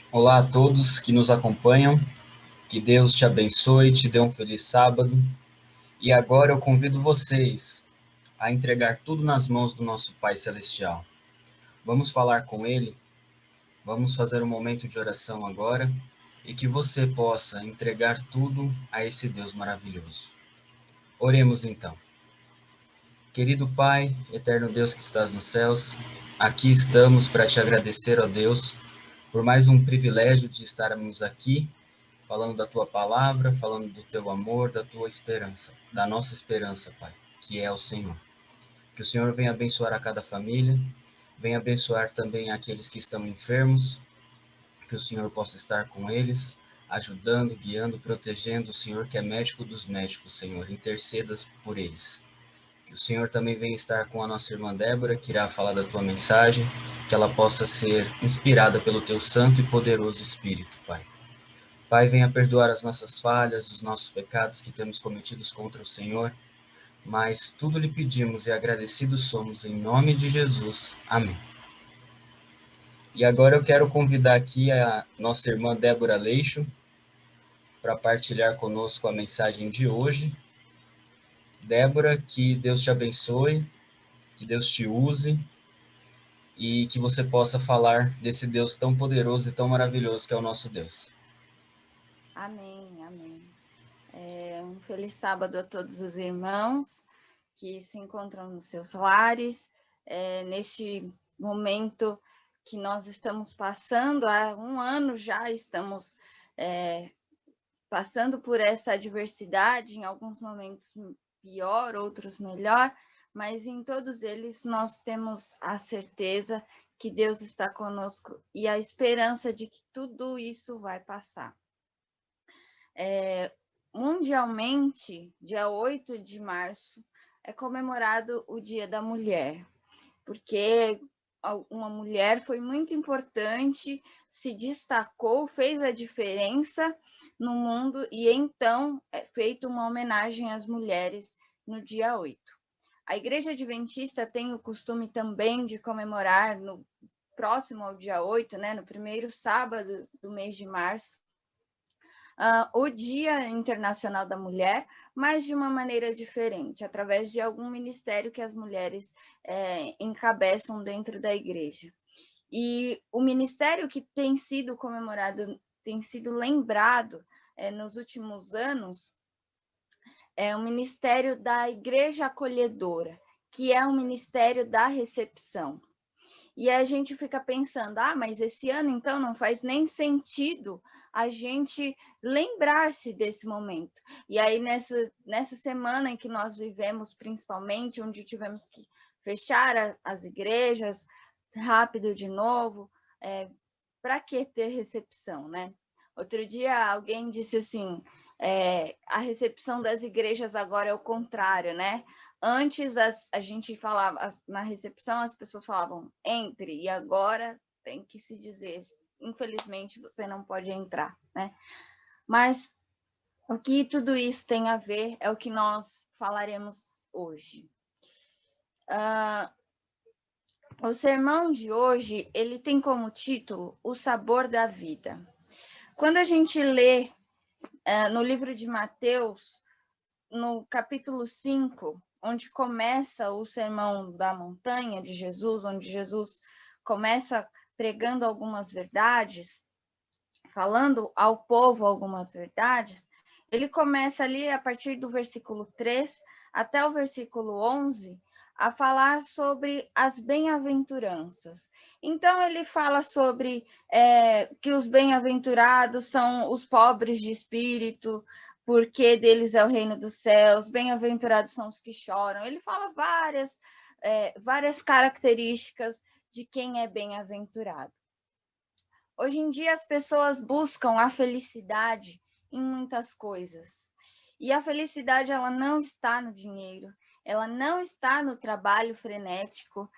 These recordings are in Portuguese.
Olá a todos que nos acompanham, que Deus te abençoe, te dê um feliz sábado. E agora eu convido vocês a entregar tudo nas mãos do nosso Pai Celestial. Vamos falar com Ele, vamos fazer um momento de oração agora e que você possa entregar tudo a esse Deus maravilhoso. Oremos então. Querido Pai, eterno Deus que estás nos céus, aqui estamos para te agradecer, ó Deus, por mais um privilégio de estarmos aqui falando da tua palavra, falando do teu amor, da tua esperança, da nossa esperança, Pai, que é o Senhor. Que o Senhor venha abençoar a cada família, venha abençoar também aqueles que estão enfermos, que o Senhor possa estar com eles, ajudando, guiando, protegendo. O Senhor que é médico dos médicos, Senhor, interceda por eles. Que o Senhor também venha estar com a nossa irmã Débora, que irá falar da tua mensagem, que ela possa ser inspirada pelo teu santo e poderoso Espírito, Pai. Pai, venha perdoar as nossas falhas, os nossos pecados que temos cometidos contra o Senhor, mas tudo lhe pedimos e agradecidos somos em nome de Jesus. Amém. E agora eu quero convidar aqui a nossa irmã Débora Leixo para partilhar conosco a mensagem de hoje. Débora, que Deus te abençoe, que Deus te use e que você possa falar desse Deus tão poderoso e tão maravilhoso que é o nosso Deus. Amém, amém. Um feliz sábado a todos os irmãos que se encontram nos seus lares, neste momento que nós estamos passando, há um ano já estamos passando por essa adversidade, em alguns momentos pior, outros melhor, mas em todos eles nós temos a certeza que Deus está conosco e a esperança de que tudo isso vai passar. Mundialmente, dia 8 de março, é comemorado o Dia da Mulher, porque uma mulher foi muito importante, se destacou, fez a diferença no mundo e então é feita uma homenagem às mulheres no dia 8. A Igreja Adventista tem o costume também de comemorar no próximo ao dia 8, né, no primeiro sábado do mês de março, o Dia Internacional da Mulher, mas de uma maneira diferente, através de algum ministério que as mulheres encabeçam dentro da igreja. E o ministério que tem sido comemorado, tem sido lembrado nos últimos anos, é o ministério da Igreja Acolhedora, que é o ministério da recepção. E a gente fica pensando, mas esse ano então não faz nem sentido a gente lembrar-se desse momento. E aí nessa semana em que nós vivemos, principalmente, onde tivemos que fechar as igrejas rápido de novo, para que ter recepção, né? Outro dia alguém disse assim, a recepção das igrejas agora é o contrário, né? Antes a gente falava, na recepção as pessoas falavam entre, e agora tem que se dizer, infelizmente você não pode entrar, né? Mas o que tudo isso tem a ver é o que nós falaremos hoje. O sermão de hoje, ele tem como título O Sabor da Vida. Quando a gente lê no livro de Mateus, no capítulo 5, onde começa o sermão da montanha de Jesus, onde Jesus começa pregando algumas verdades, falando ao povo algumas verdades, ele começa ali a partir do versículo 3 até o versículo 11 a falar sobre as bem-aventuranças. Então, ele fala sobre que os bem-aventurados são os pobres de espírito, porque deles é o reino dos céus, bem-aventurados são os que choram. Ele fala várias características de quem é bem-aventurado. Hoje em dia, as pessoas buscam a felicidade em muitas coisas. E a felicidade, ela não está no dinheiro, ela não está no trabalho frenético,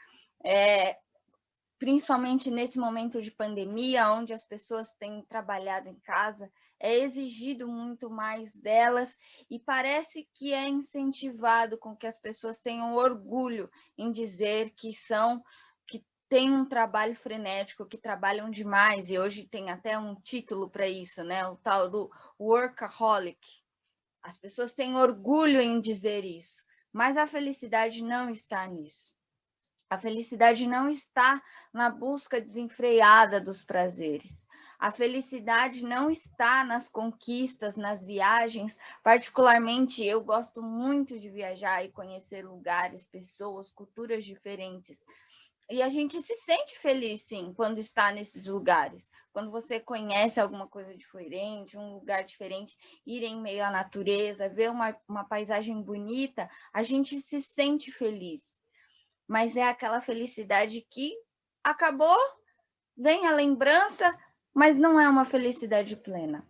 principalmente nesse momento de pandemia, onde as pessoas têm trabalhado em casa, é exigido muito mais delas e parece que é incentivado com que as pessoas tenham orgulho em dizer que têm um trabalho frenético, que trabalham demais, e hoje tem até um título para isso, né? O tal do workaholic. As pessoas têm orgulho em dizer isso, mas a felicidade não está nisso. A felicidade não está na busca desenfreada dos prazeres. A felicidade não está nas conquistas, nas viagens. Particularmente, eu gosto muito de viajar e conhecer lugares, pessoas, culturas diferentes. E a gente se sente feliz, sim, quando está nesses lugares. Quando você conhece alguma coisa diferente, um lugar diferente, ir em meio à natureza, ver uma paisagem bonita, a gente se sente feliz. Mas é aquela felicidade que acabou, vem a lembrança, mas não é uma felicidade plena.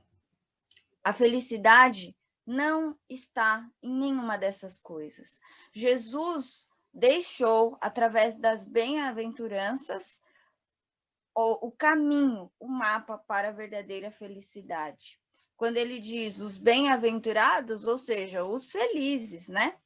A felicidade não está em nenhuma dessas coisas. Jesus deixou, através das bem-aventuranças, o caminho, o mapa para a verdadeira felicidade. Quando ele diz os bem-aventurados, ou seja, os felizes, né?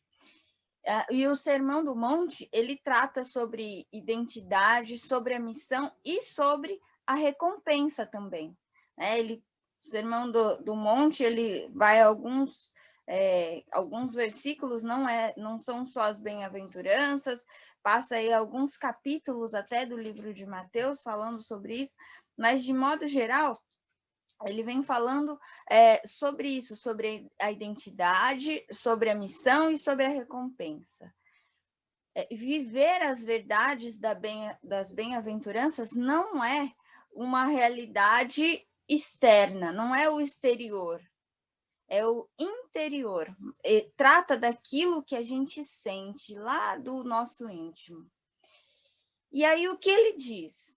E o Sermão do Monte, ele trata sobre identidade, sobre a missão e sobre a recompensa também. Né? O Sermão do Monte, ele vai a alguns versículos, não são só as bem-aventuranças, passa aí alguns capítulos até do livro de Mateus falando sobre isso, mas de modo geral, ele vem falando sobre isso, sobre a identidade, sobre a missão e sobre a recompensa. Viver as verdades das bem-aventuranças não é uma realidade externa, não é o exterior, é o interior. Trata daquilo que a gente sente lá do nosso íntimo. E aí, o que ele diz?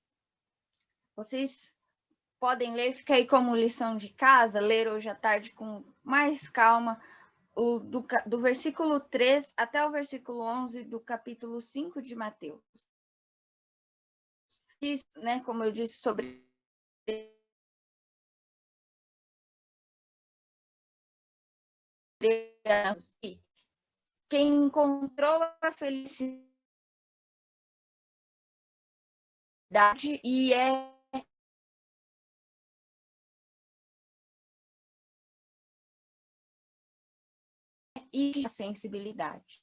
Vocês podem ler, fica aí como lição de casa, ler hoje à tarde com mais calma, do versículo 3 até o versículo 11 do capítulo 5 de Mateus. E, né, como eu disse, sobre quem encontrou a felicidade e a sensibilidade.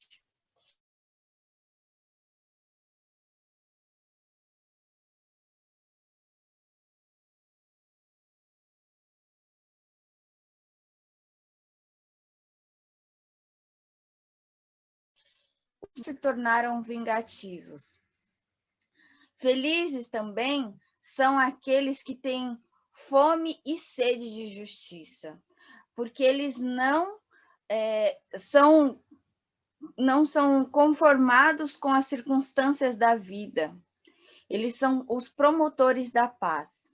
Se tornaram vingativos. Felizes também são aqueles que têm fome e sede de justiça, porque eles não são conformados com as circunstâncias da vida. Eles são os promotores da paz.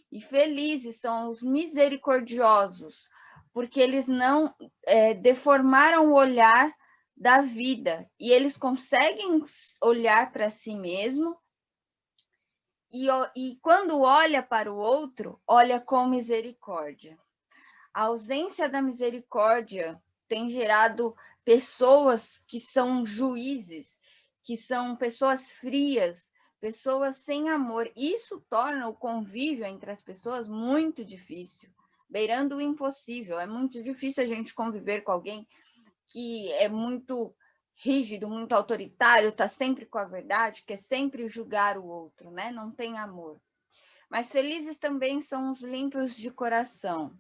E felizes são os misericordiosos, porque eles não deformaram o olhar da vida e eles conseguem olhar para si mesmo e quando olha para o outro, olha com misericórdia. A ausência da misericórdia tem gerado pessoas que são juízes, que são pessoas frias, pessoas sem amor. Isso torna o convívio entre as pessoas muito difícil, beirando o impossível. É muito difícil a gente conviver com alguém que é muito rígido, muito autoritário, está sempre com a verdade, quer sempre julgar o outro, né? Não tem amor. Mas felizes também são os limpos de coração,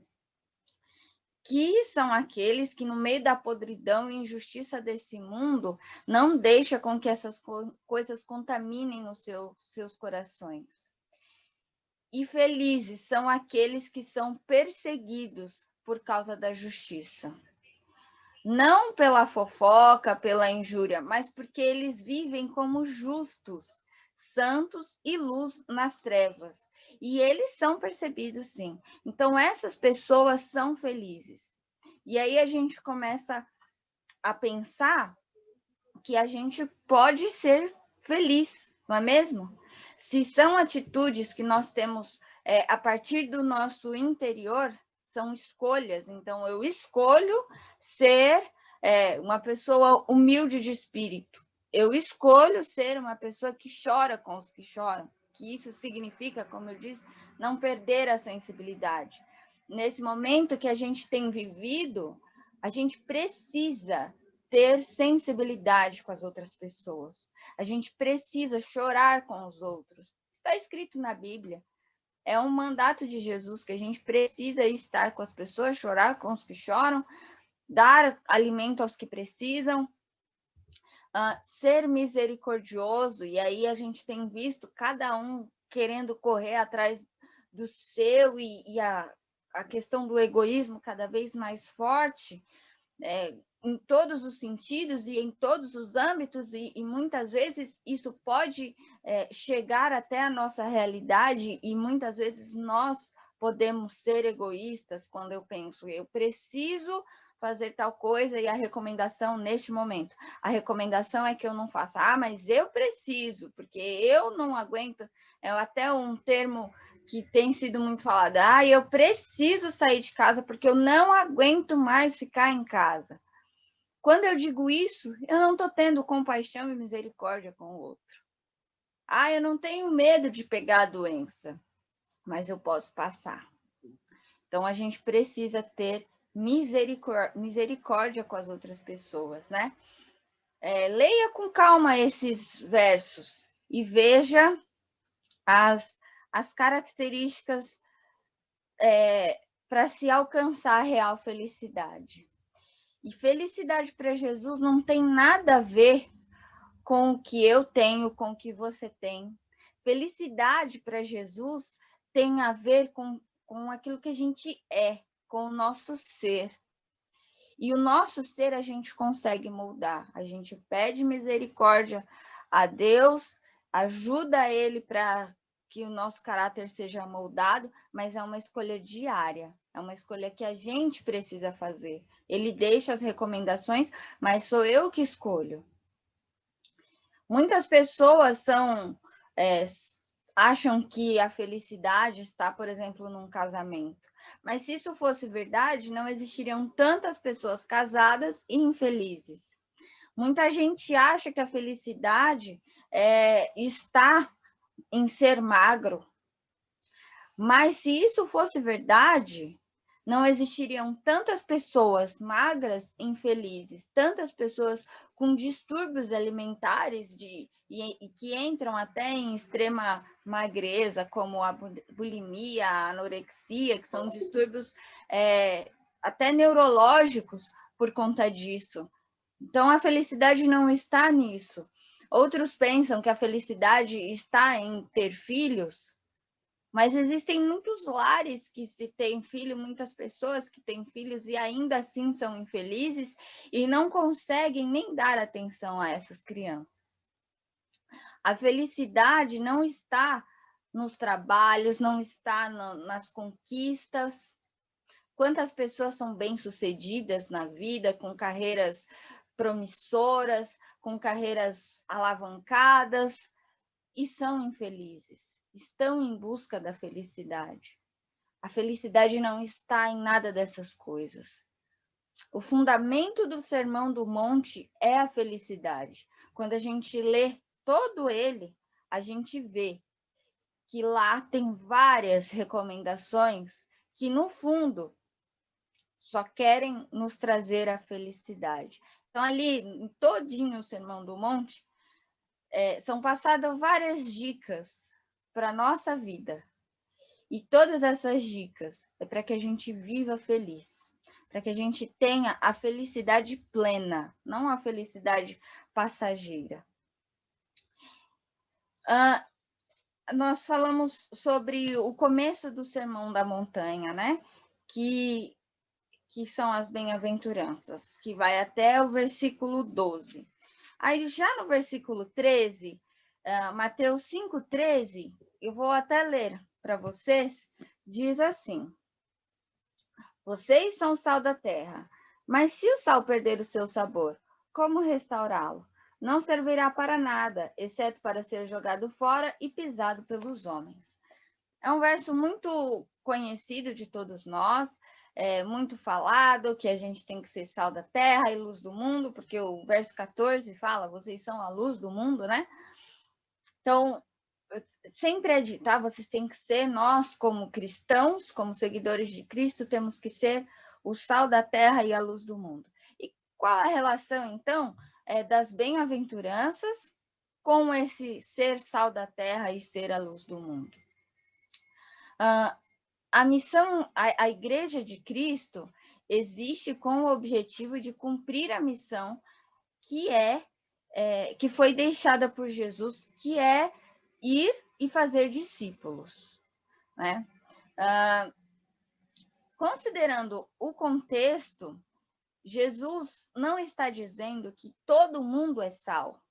que são aqueles que, no meio da podridão e injustiça desse mundo, não deixa com que essas coisas contaminem os seus corações. E felizes são aqueles que são perseguidos por causa da justiça. Não pela fofoca, pela injúria, mas porque eles vivem como justos, santos e luz nas trevas. E eles são percebidos, sim. Então, essas pessoas são felizes. E aí a gente começa a pensar que a gente pode ser feliz, não é mesmo? Se são atitudes que nós temos a partir do nosso interior, são escolhas. Então, eu escolho ser uma pessoa humilde de espírito. Eu escolho ser uma pessoa que chora com os que choram, que isso significa, como eu disse, não perder a sensibilidade. Nesse momento que a gente tem vivido, a gente precisa ter sensibilidade com as outras pessoas. A gente precisa chorar com os outros. Está escrito na Bíblia. É um mandato de Jesus que a gente precisa estar com as pessoas, chorar com os que choram, dar alimento aos que precisam, ser misericordioso. E aí a gente tem visto cada um querendo correr atrás do seu e a questão do egoísmo cada vez mais forte, em todos os sentidos e em todos os âmbitos, e muitas vezes isso pode chegar até a nossa realidade, e muitas vezes nós podemos ser egoístas quando eu penso, eu preciso fazer tal coisa, e a recomendação neste momento, a recomendação é que eu não faça, mas eu preciso, porque eu não aguento, é até um termo que tem sido muito falado, eu preciso sair de casa porque eu não aguento mais ficar em casa. Quando eu digo isso, eu não estou tendo compaixão e misericórdia com o outro. Eu não tenho medo de pegar a doença, mas eu posso passar. Então, a gente precisa ter misericórdia com as outras pessoas, né? Leia com calma esses versos e veja as características para se alcançar a real felicidade. E felicidade para Jesus não tem nada a ver com o que eu tenho, com o que você tem. Felicidade para Jesus tem a ver com aquilo que a gente é, com o nosso ser. E o nosso ser a gente consegue moldar. A gente pede misericórdia a Deus, ajuda Ele para que o nosso caráter seja moldado, mas é uma escolha diária, é uma escolha que a gente precisa fazer. Ele deixa as recomendações, mas sou eu que escolho. Muitas pessoas acham que a felicidade está, por exemplo, num casamento. Mas se isso fosse verdade, não existiriam tantas pessoas casadas e infelizes. Muita gente acha que a felicidade está em ser magro. Mas se isso fosse verdade, não existiriam tantas pessoas magras e infelizes, tantas pessoas com distúrbios alimentares e que entram até em extrema magreza, como a bulimia, a anorexia, que são distúrbios até neurológicos por conta disso. Então, a felicidade não está nisso. Outros pensam que a felicidade está em ter filhos, mas existem muitos lares que se tem filho, muitas pessoas que têm filhos e ainda assim são infelizes e não conseguem nem dar atenção a essas crianças. A felicidade não está nos trabalhos, não está nas conquistas. Quantas pessoas são bem-sucedidas na vida, com carreiras promissoras, com carreiras alavancadas, e são infelizes, estão em busca da felicidade. A felicidade não está em nada dessas coisas. O fundamento do Sermão do Monte é a felicidade. Quando a gente lê todo ele, a gente vê que lá tem várias recomendações que, no fundo, só querem nos trazer a felicidade. Então, ali, em todinho o Sermão do Monte, são passadas várias dicas para a nossa vida. E todas essas dicas é para que a gente viva feliz, para que a gente tenha a felicidade plena, não a felicidade passageira. Nós falamos sobre o começo do Sermão da Montanha, né? Que são as bem-aventuranças, que vai até o versículo 12. Aí, já no versículo 13, Mateus 5,13, eu vou até ler para vocês, diz assim: vocês são o sal da terra, mas se o sal perder o seu sabor, como restaurá-lo? Não servirá para nada, exceto para ser jogado fora e pisado pelos homens. É um verso muito conhecido de todos nós, muito falado, que a gente tem que ser sal da terra e luz do mundo, porque o verso 14 fala, vocês são a luz do mundo, né? Então, sempre é dito, tá? Vocês têm que ser, nós como cristãos, como seguidores de Cristo, temos que ser o sal da terra e a luz do mundo. E qual a relação, então, das bem-aventuranças com esse ser sal da terra e ser a luz do mundo? A missão, a Igreja de Cristo existe com o objetivo de cumprir a missão que foi deixada por Jesus, que é ir e fazer discípulos, né? Considerando o contexto, Jesus não está dizendo que todo mundo é sal,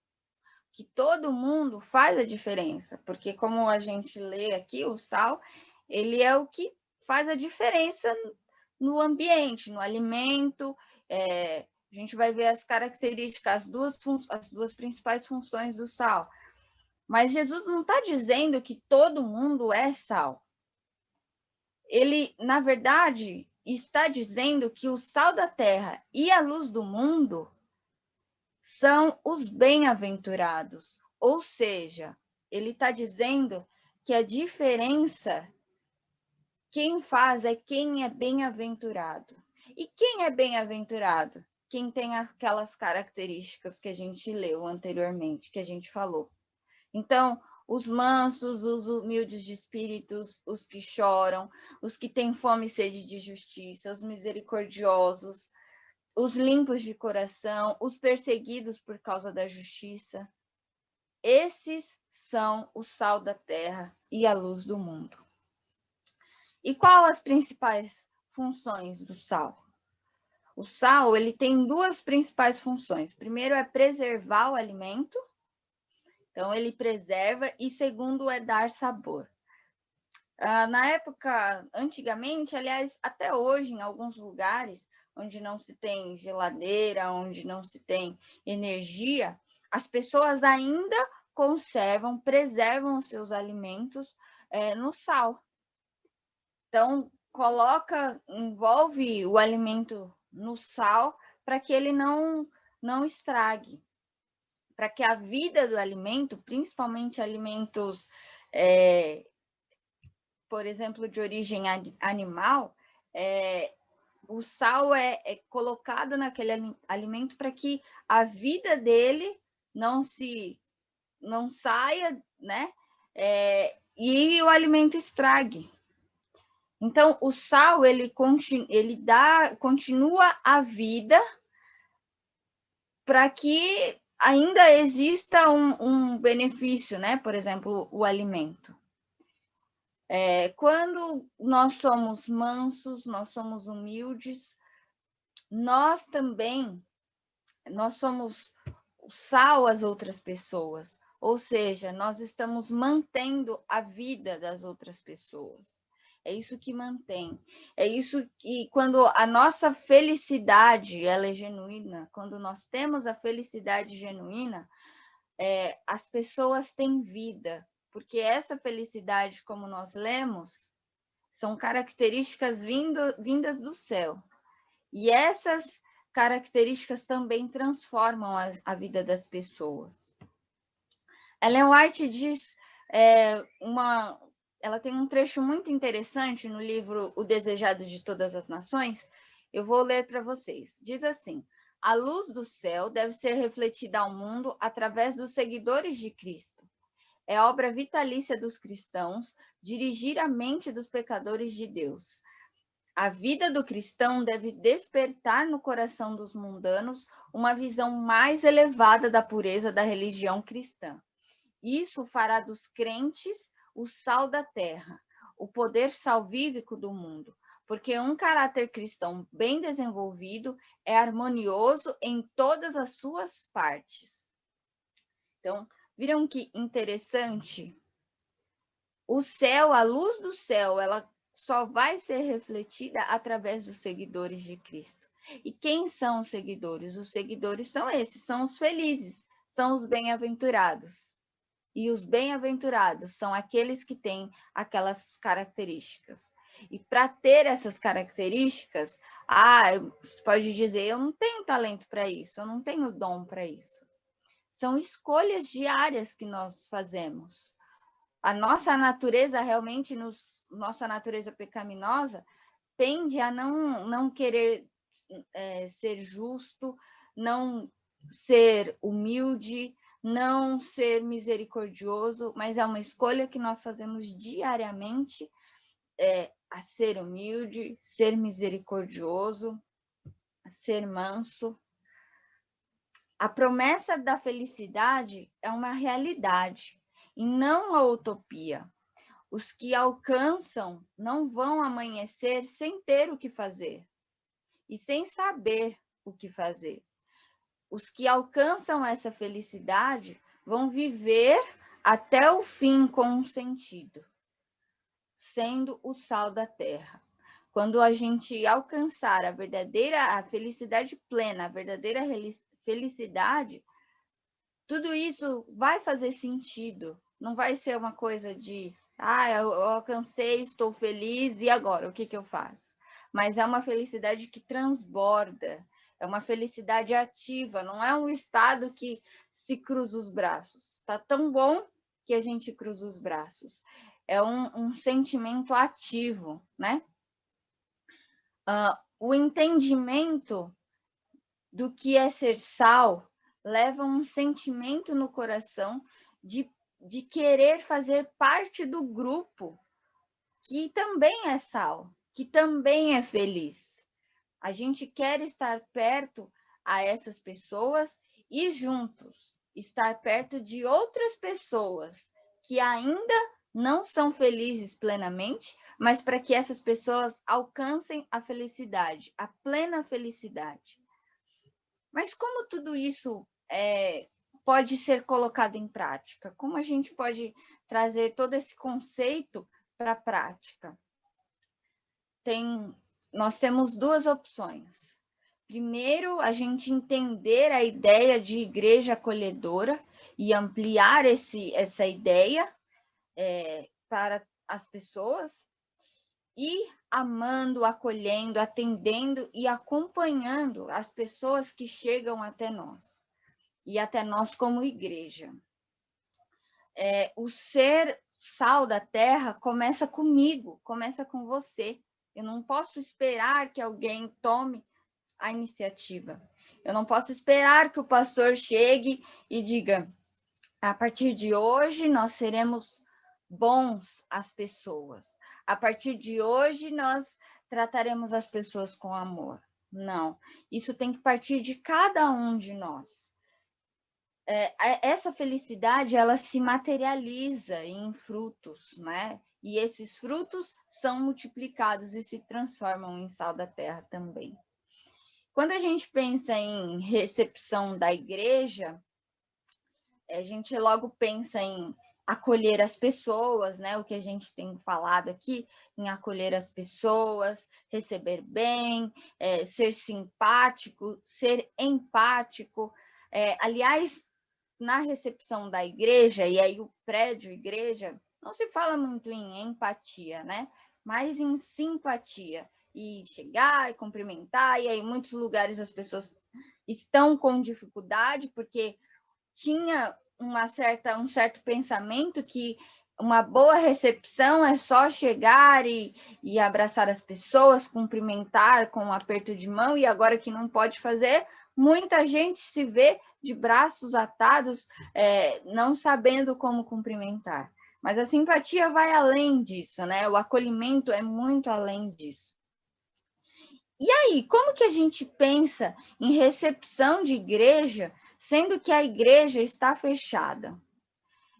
que todo mundo faz a diferença, porque como a gente lê aqui, o sal, ele é o que faz a diferença no ambiente, no alimento. A gente vai ver as características, as duas principais funções do sal. Mas Jesus não está dizendo que todo mundo é sal. Ele, na verdade, está dizendo que o sal da terra e a luz do mundo são os bem-aventurados. Ou seja, ele está dizendo que a diferença, quem faz é quem é bem-aventurado. E quem é bem-aventurado? Quem tem aquelas características que a gente leu anteriormente, que a gente falou. Então, os mansos, os humildes de espíritos, os que choram, os que têm fome e sede de justiça, os misericordiosos, os limpos de coração, os perseguidos por causa da justiça. Esses são o sal da terra e a luz do mundo. E qual as principais funções do sal? O sal, ele tem duas principais funções. Primeiro é preservar o alimento. Então, ele preserva, e segundo é dar sabor. Na época, antigamente, aliás, até hoje, em alguns lugares onde não se tem geladeira, onde não se tem energia, as pessoas ainda conservam, preservam os seus alimentos no sal. Então, envolve o alimento no sal para que ele não estrague, para que a vida do alimento, principalmente alimentos, por exemplo, de origem animal, o sal é colocado naquele alimento para que a vida dele não saia, né? E o alimento estrague. Então, o sal, ele continua a vida para que ainda exista um benefício, né? Por exemplo, o alimento. Quando nós somos mansos, nós somos humildes, nós somos o sal às outras pessoas, ou seja, nós estamos mantendo a vida das outras pessoas. É isso que mantém. É isso que, quando a nossa felicidade ela é genuína, quando nós temos a felicidade genuína, as pessoas têm vida, porque essa felicidade, como nós lemos, são características vindas do céu. E essas características também transformam a vida das pessoas. Ellen White diz, ela tem um trecho muito interessante no livro O Desejado de Todas as Nações. Eu vou ler para vocês. Diz assim: a luz do céu deve ser refletida ao mundo através dos seguidores de Cristo. É obra vitalícia dos cristãos dirigir a mente dos pecadores de Deus. A vida do cristão deve despertar no coração dos mundanos uma visão mais elevada da pureza da religião cristã. Isso fará dos crentes o sal da terra, o poder salvífico do mundo, porque um caráter cristão bem desenvolvido é harmonioso em todas as suas partes. Então, viram que interessante? O céu, a luz do céu, ela só vai ser refletida através dos seguidores de Cristo. E quem são os seguidores? Os seguidores são esses, são os felizes, são os bem-aventurados. E os bem-aventurados são aqueles que têm aquelas características. E para ter essas características, você pode dizer, eu não tenho talento para isso, eu não tenho dom para isso. São escolhas diárias que nós fazemos. A nossa natureza realmente, nossa natureza pecaminosa, tende a não querer ser justo, não ser humilde, não ser misericordioso, mas é uma escolha que nós fazemos diariamente, a ser humilde, ser misericordioso, ser manso. A promessa da felicidade é uma realidade e não a utopia. Os que alcançam não vão amanhecer sem ter o que fazer e sem saber o que fazer. Os que alcançam essa felicidade vão viver até o fim com um sentido, sendo o sal da terra. Quando a gente alcançar a felicidade plena, a verdadeira felicidade, tudo isso vai fazer sentido. Não vai ser uma coisa de, eu alcancei, estou feliz, e agora? O que eu faço? Mas é uma felicidade que transborda, é uma felicidade ativa, não é um estado que se cruza os braços. Está tão bom que a gente cruza os braços. É um sentimento ativo, né? O entendimento do que é ser sal leva um sentimento no coração de querer fazer parte do grupo que também é sal, que também é feliz. A gente quer estar perto a essas pessoas e juntos estar perto de outras pessoas que ainda não são felizes plenamente, mas para que essas pessoas alcancem a felicidade, a plena felicidade. Mas como tudo isso pode ser colocado em prática? Como a gente pode trazer todo esse conceito para a prática? Nós temos duas opções. Primeiro, a gente entender a ideia de igreja acolhedora e ampliar essa ideia para as pessoas, e amando, acolhendo, atendendo e acompanhando as pessoas que chegam até nós, e até nós como igreja. O ser sal da terra começa comigo, começa com você. Eu não posso esperar que alguém tome a iniciativa. Eu não posso esperar que o pastor chegue e diga, a partir de hoje nós seremos bons às pessoas. A partir de hoje nós trataremos as pessoas com amor. Não, isso tem que partir de cada um de nós. Essa felicidade, ela se materializa em frutos, né? E esses frutos são multiplicados e se transformam em sal da terra também. Quando a gente pensa em recepção da igreja, a gente logo pensa em acolher as pessoas, né? O que a gente tem falado aqui, em acolher as pessoas, receber bem, ser simpático, ser empático. Aliás, na recepção da igreja, e aí o prédio igreja, não se fala muito em empatia, né? Mas em simpatia. E chegar e cumprimentar, e aí em muitos lugares as pessoas estão com dificuldade, porque tinha um certo pensamento que uma boa recepção é só chegar e abraçar as pessoas, cumprimentar com um aperto de mão, e agora que não pode fazer, muita gente se vê de braços atados, não sabendo como cumprimentar. Mas a simpatia vai além disso, né? O acolhimento é muito além disso. E aí, como que a gente pensa em recepção de igreja, sendo que a igreja está fechada?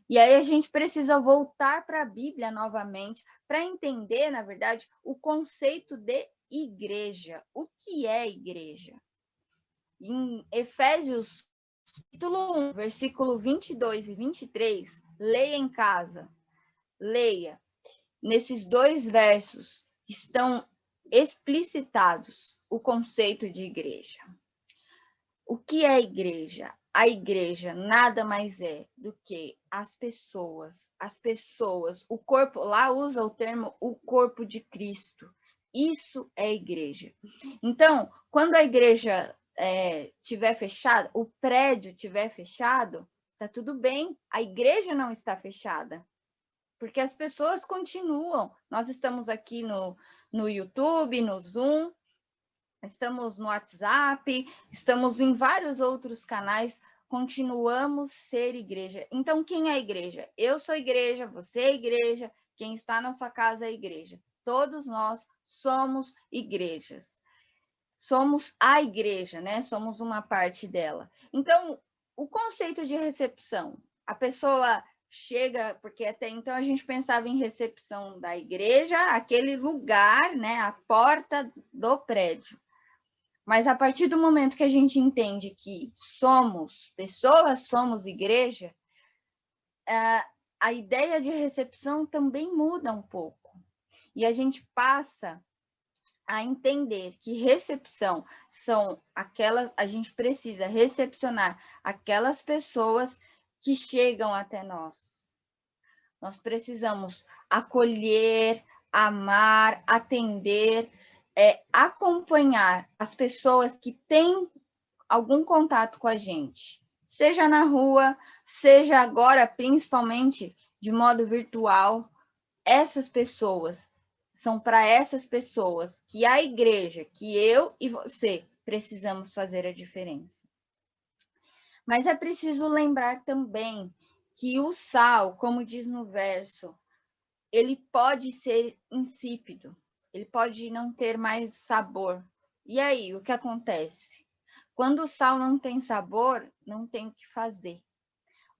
E aí a gente precisa voltar para a Bíblia novamente para entender, na verdade, o conceito de igreja. O que é igreja? Em Efésios, capítulo 1, versículo 22 e 23, leia em casa, leia. Nesses dois versos estão explicitados o conceito de igreja. O que é igreja? A igreja nada mais é do que as pessoas, o corpo, lá usa o termo o corpo de Cristo. Isso é igreja. Então, quando a igreja tiver fechada, o prédio tiver fechado, tá tudo bem, a igreja não está fechada, porque as pessoas continuam. Nós estamos aqui no YouTube, no Zoom, estamos no WhatsApp, estamos em vários outros canais, continuamos ser igreja. Então, quem é a igreja? Eu sou igreja, você é igreja, quem está na sua casa é igreja. Todos nós somos igrejas. Somos a igreja, né? Somos uma parte dela. Então, o conceito de recepção, a pessoa chega, porque até então a gente pensava em recepção da igreja, aquele lugar, né? A porta do prédio. Mas a partir do momento que a gente entende que somos pessoas, somos igreja, a ideia de recepção também muda um pouco. E a gente passa a entender que recepção são aquelas, a gente precisa recepcionar aquelas pessoas que chegam até nós. Nós precisamos acolher, amar, atender, acompanhar as pessoas que têm algum contato com a gente, seja na rua, seja agora, principalmente de modo virtual. Essas pessoas, são para essas pessoas que a igreja, que eu e você precisamos fazer a diferença. Mas é preciso lembrar também que o sal, como diz no verso, ele pode ser insípido, ele pode não ter mais sabor. E aí, o que acontece? Quando o sal não tem sabor, não tem o que fazer.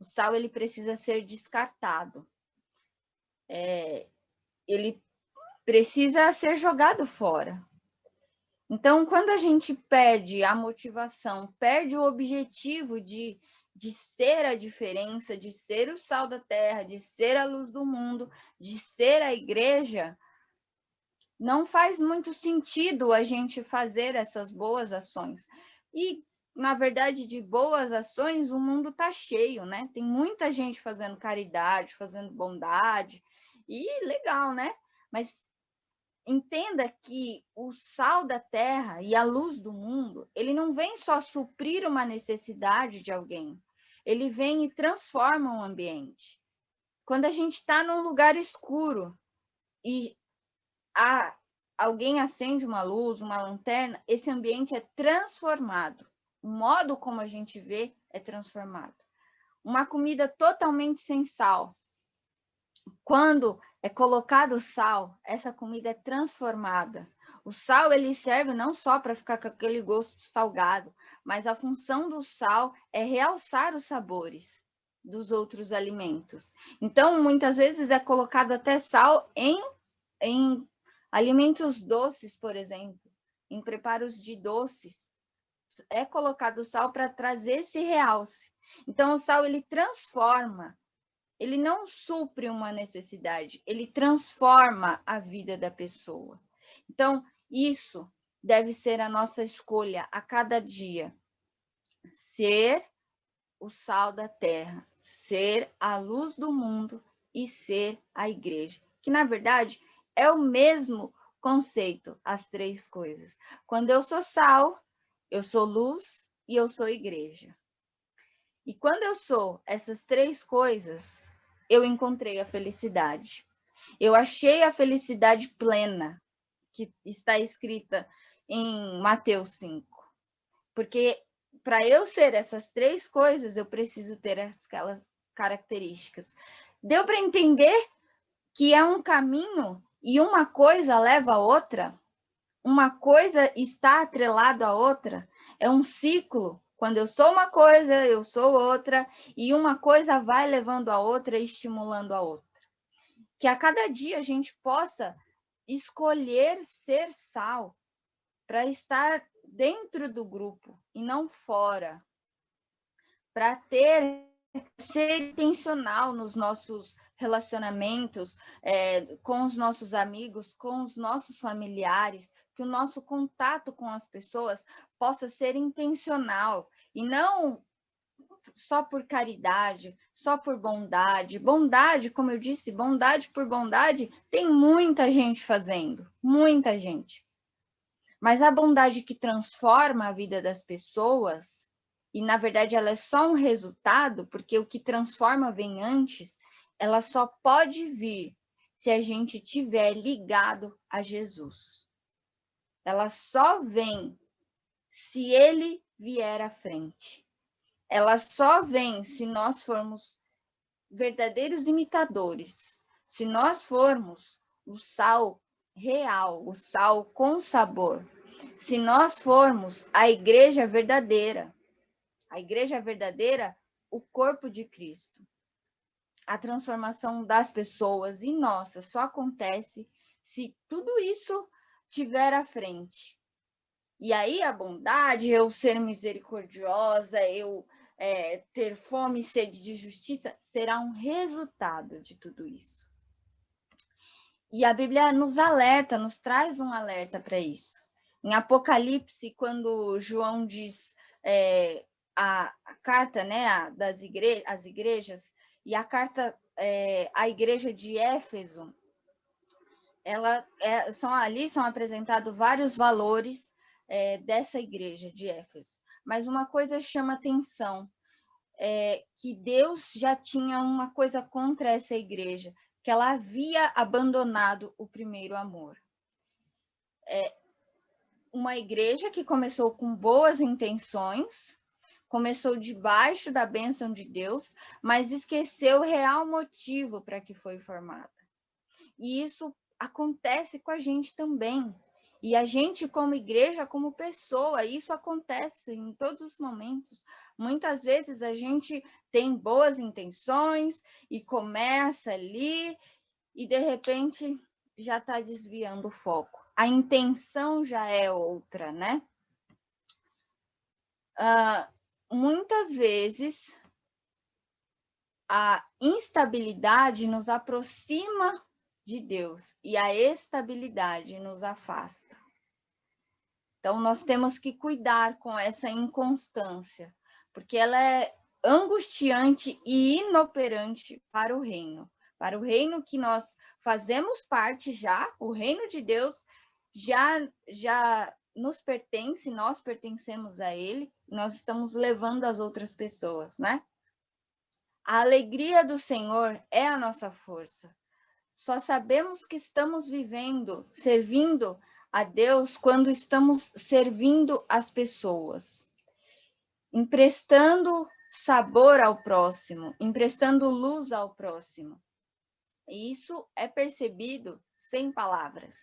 O sal ele precisa ser descartado. Ele precisa ser jogado fora. Então, quando a gente perde a motivação, perde o objetivo de ser a diferença, de ser o sal da terra, de ser a luz do mundo, de ser a igreja, não faz muito sentido a gente fazer essas boas ações. E, na verdade, de boas ações, o mundo está cheio, né? Tem muita gente fazendo caridade, fazendo bondade, e legal, né? Mas entenda que o sal da terra e a luz do mundo, ele não vem só suprir uma necessidade de alguém, ele vem e transforma o ambiente. Quando a gente está num lugar escuro e alguém acende uma luz, uma lanterna, esse ambiente é transformado. O modo como a gente vê é transformado. Uma comida totalmente sem sal, quando é colocado sal, essa comida é transformada. O sal ele serve não só para ficar com aquele gosto salgado, mas a função do sal é realçar os sabores dos outros alimentos. Então, muitas vezes é colocado até sal em alimentos doces, por exemplo, em preparos de doces. É colocado sal para trazer esse realce. Então, o sal ele transforma. Ele não supre uma necessidade, ele transforma a vida da pessoa. Então, isso deve ser a nossa escolha a cada dia. Ser o sal da terra, ser a luz do mundo e ser a igreja. Que, na verdade, é o mesmo conceito, as três coisas. Quando eu sou sal, eu sou luz e eu sou igreja. E quando eu sou essas três coisas, eu encontrei a felicidade. Eu achei a felicidade plena, que está escrita em Mateus 5. Porque para eu ser essas três coisas, eu preciso ter aquelas características. Deu para entender que é um caminho e uma coisa leva a outra? Uma coisa está atrelada à outra? É um ciclo. Quando eu sou uma coisa, eu sou outra, e uma coisa vai levando a outra, estimulando a outra. Que a cada dia a gente possa escolher ser sal para estar dentro do grupo e não fora. Para ser intencional nos nossos relacionamentos, com os nossos amigos, com os nossos familiares, que o nosso contato com as pessoas possa ser intencional e não só por caridade, só por bondade. Bondade, como eu disse, bondade por bondade, tem muita gente fazendo, muita gente. Mas a bondade que transforma a vida das pessoas, e na verdade ela é só um resultado, porque o que transforma vem antes, ela só pode vir se a gente tiver ligado a Jesus. Ela só vem se ele vier à frente. Ela só vem se nós formos verdadeiros imitadores, se nós formos o sal real, o sal com sabor, se nós formos a igreja verdadeira, o corpo de Cristo. A transformação das pessoas em nossa só acontece se tudo isso tiver à frente. E aí a bondade, eu ser misericordiosa, eu ter fome e sede de justiça, será um resultado de tudo isso. E a Bíblia nos alerta, nos traz um alerta para isso. Em Apocalipse, quando João diz a carta, né, as igrejas, e a carta à igreja de Éfeso, ali são apresentados vários valores dessa igreja de Éfeso. Mas uma coisa chama atenção, que Deus já tinha uma coisa contra essa igreja, que ela havia abandonado o primeiro amor. Uma igreja que começou com boas intenções, começou debaixo da bênção de Deus, mas esqueceu o real motivo para que foi formada. E isso acontece com a gente também. E a gente, como igreja, como pessoa, isso acontece em todos os momentos. Muitas vezes a gente tem boas intenções e começa ali e, de repente, já está desviando o foco. A intenção já é outra, né? Muitas vezes, a instabilidade nos aproxima de Deus e a estabilidade nos afasta. Então, nós temos que cuidar com essa inconstância, porque ela é angustiante e inoperante para o reino que nós fazemos parte já, o reino de Deus já nos pertence, nós pertencemos a ele, nós estamos levando as outras pessoas, né? A alegria do Senhor é a nossa força. Só sabemos que estamos vivendo, servindo a Deus quando estamos servindo as pessoas, emprestando sabor ao próximo, emprestando luz ao próximo. E isso é percebido sem palavras.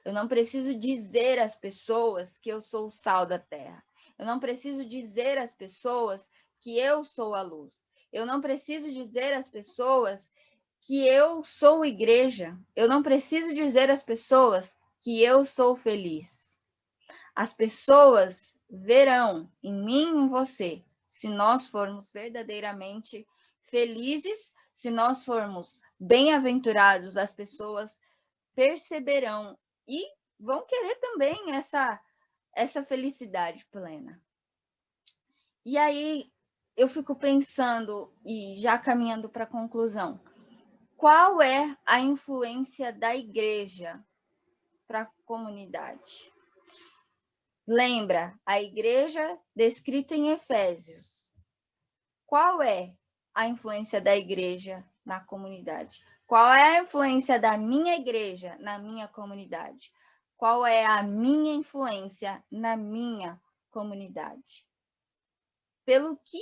Eu não preciso dizer às pessoas que eu sou o sal da terra. Eu não preciso dizer às pessoas que eu sou a luz. Eu não preciso dizer às pessoas que eu sou igreja. Eu não preciso dizer às pessoas que eu sou feliz. As pessoas verão em mim e em você, se nós formos verdadeiramente felizes, se nós formos bem-aventurados, as pessoas perceberão e vão querer também essa felicidade plena. E aí eu fico pensando, e já caminhando para a conclusão, qual é a influência da igreja para a comunidade? Lembra, a igreja descrita em Efésios. Qual é a influência da igreja na comunidade? Qual é a influência da minha igreja na minha comunidade? Qual é a minha influência na minha comunidade? Pelo que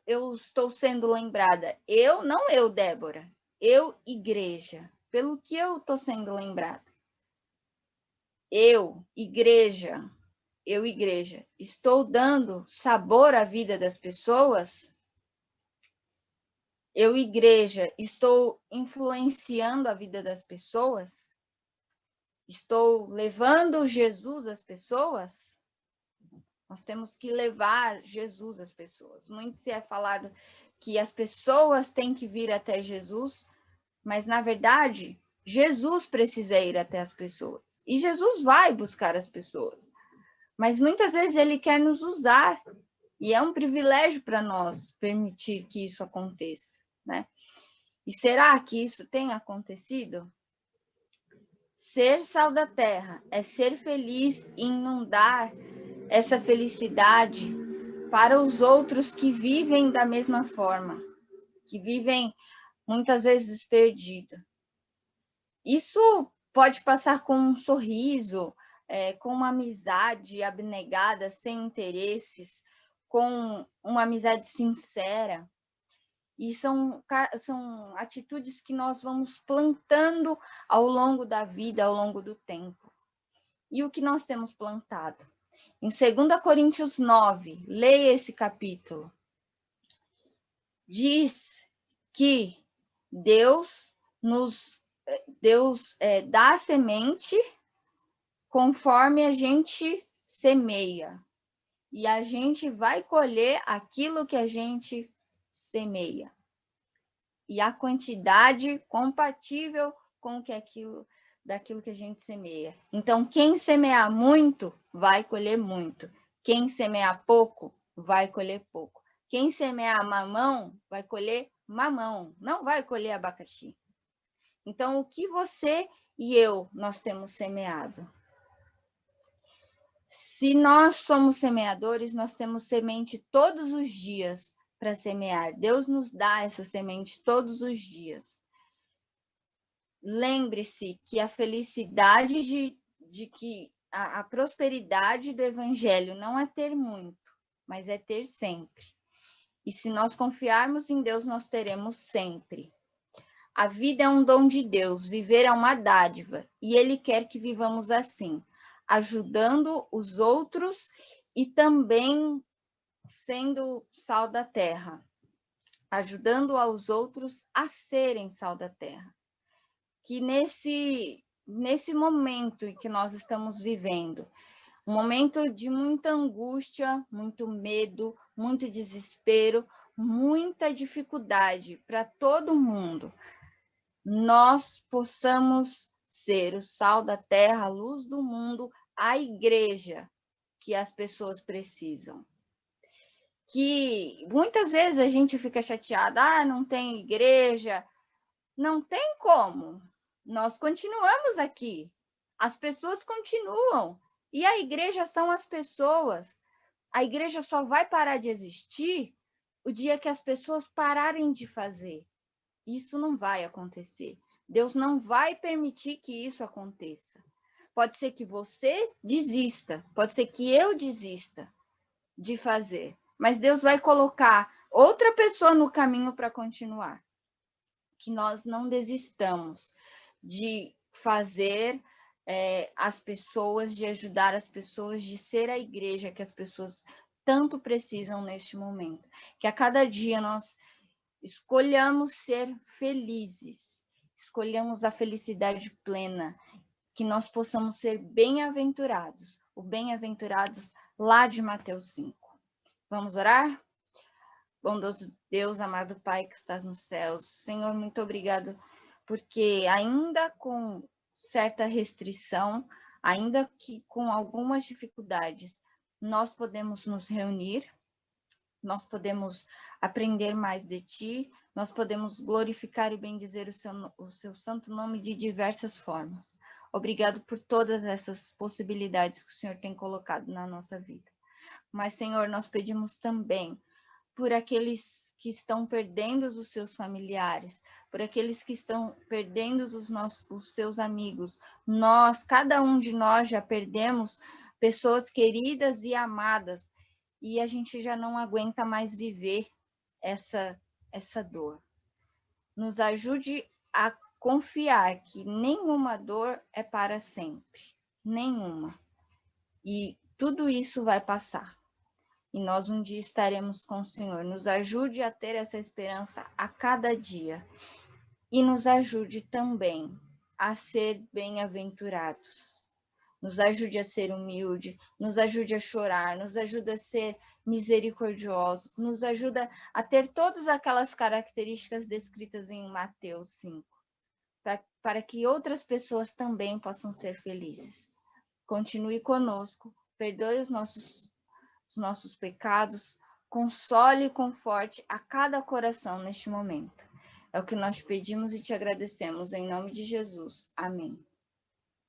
eu estou sendo lembrada? Não eu, Débora. Eu, igreja. Pelo que eu estou sendo lembrada? Eu, igreja, estou dando sabor à vida das pessoas? Eu, igreja, estou influenciando a vida das pessoas? Estou levando Jesus às pessoas? Nós temos que levar Jesus às pessoas. Muito se é falado que as pessoas têm que vir até Jesus, mas, na verdade, Jesus precisa ir até as pessoas. E Jesus vai buscar as pessoas. Mas, muitas vezes, ele quer nos usar. E é um privilégio para nós permitir que isso aconteça, né? E será que isso tem acontecido? Ser sal da terra é ser feliz e inundar essa felicidade para os outros que vivem da mesma forma, que vivem muitas vezes perdido. Isso pode passar com um sorriso, com uma amizade abnegada, sem interesses, com uma amizade sincera. E são atitudes que nós vamos plantando ao longo da vida, ao longo do tempo. E o que nós temos plantado? Em 2 Coríntios 9, leia esse capítulo. Diz que Deus dá a semente conforme a gente semeia. E a gente vai colher aquilo que a gente semeia. E a quantidade compatível com daquilo que a gente semeia. Então, quem semear muito, vai colher muito. Quem semear pouco, vai colher pouco. Quem semear mamão, vai colher mamão. Não vai colher abacaxi. Então, o que você e eu, nós temos semeado? Se nós somos semeadores, nós temos semente todos os dias para semear. Deus nos dá essa semente todos os dias. Lembre-se que a felicidade de que a prosperidade do evangelho não é ter muito, mas é ter sempre. E se nós confiarmos em Deus, nós teremos sempre. A vida é um dom de Deus, viver é uma dádiva, e Ele quer que vivamos assim, ajudando os outros e também sendo sal da terra, ajudando aos outros a serem sal da terra. Que nesse momento em que nós estamos vivendo, um momento de muita angústia, muito medo, muito desespero, muita dificuldade para todo mundo, nós possamos ser o sal da terra, a luz do mundo, a igreja que as pessoas precisam. Que muitas vezes a gente fica chateada, não tem igreja. Não tem como. Nós continuamos aqui. As pessoas continuam. E a igreja são as pessoas. A igreja só vai parar de existir o dia que as pessoas pararem de fazer. Isso não vai acontecer. Deus não vai permitir que isso aconteça. Pode ser que você desista, pode ser que eu desista de fazer, mas Deus vai colocar outra pessoa no caminho para continuar. Que nós não desistamos de fazer as pessoas, de ajudar as pessoas, de ser a igreja que as pessoas tanto precisam neste momento. Que a cada dia nós escolhamos ser felizes, escolhamos a felicidade plena, que nós possamos ser bem-aventurados, o bem-aventurados lá de Mateus 5. Vamos orar? Bondoso Deus, amado Pai que estás nos céus, Senhor, muito obrigado, porque ainda com certa restrição, ainda que com algumas dificuldades, nós podemos nos reunir, nós podemos aprender mais de Ti, nós podemos glorificar e bendizer o seu santo nome de diversas formas. Obrigado por todas essas possibilidades que o Senhor tem colocado na nossa vida. Mas, Senhor, nós pedimos também por aqueles que estão perdendo os seus familiares, por aqueles que estão perdendo os seus amigos. Cada um de nós já perdemos pessoas queridas e amadas, e a gente já não aguenta mais viver essa dor. Nos ajude a confiar que nenhuma dor é para sempre, nenhuma. E tudo isso vai passar. E nós um dia estaremos com o Senhor. Nos ajude a ter essa esperança a cada dia. E nos ajude também a ser bem-aventurados. Nos ajude a ser humilde, nos ajude a chorar, nos ajude a ser misericordiosos, nos ajuda a ter todas aquelas características descritas em Mateus 5, para que outras pessoas também possam ser felizes. Continue conosco, perdoe os nossos pecados, console e conforte a cada coração neste momento. É o que nós pedimos e te agradecemos, em nome de Jesus. Amém.